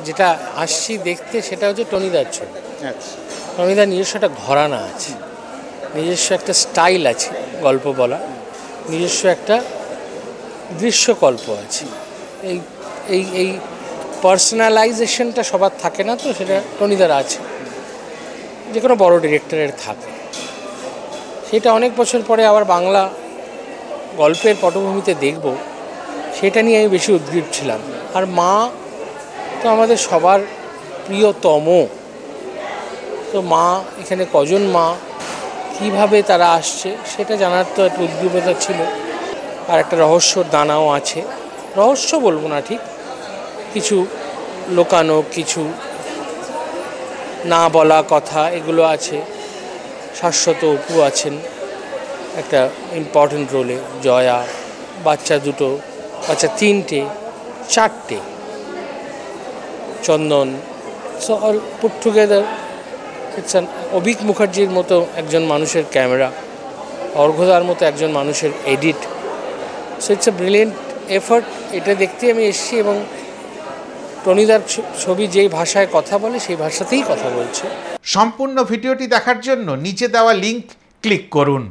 যেটা আসছি দেখতে সেটা হচ্ছে টনিদার ছবি। আচ্ছা, টনিদার নিজস্ব একটা ঘরানা আছে, নিজস্ব একটা স্টাইল আছে গল্প বলা, নিজস্ব একটা দৃশ্যকল্প আছে। এই এই এই পার্সোনালাইজেশনটা সবার থাকে না, তো সেটা টনিদার আছে, যে কোনো বড় ডিরেক্টরের থাকে। সেটা অনেক বছর পরে আবার বাংলা গল্পের পটভূমিতে দেখব, সেটা নিয়ে আমি বেশি উদ্গ্রীব ছিলাম। আর মা তো আমাদের সবার প্রিয়তম। তো মা এখানে কজন মা, কিভাবে তারা আসছে সেটা জানার তো একটা উদ্গ্রীবতা ছিল। আর একটা রহস্যর দানাও আছে, রহস্য বলবো না ঠিক, কিছু লোকানো, কিছু না বলা কথা এগুলো আছে। শাশ্বত অপু আছেন একটা ইম্পর্টেন্ট রোলে, জয়া, বাচ্চা দুটো, বাচ্চা তিনটে, চারটে, Chandan, so all put together it's an Avik মুখার্জির মতো একজন মানুষের ক্যামেরা, অর্ঘদার মতো একজন মানুষের edit. So it's a brilliant effort. এটা দেখতে আমি এসেছি এবং টনিদার ছবি যেই ভাষায় কথা বলে সেই ভাষাতেই কথা বলছে। সম্পূর্ণ ভিডিওটি দেখার জন্য নিচে দেওয়া লিংক ক্লিক করুন।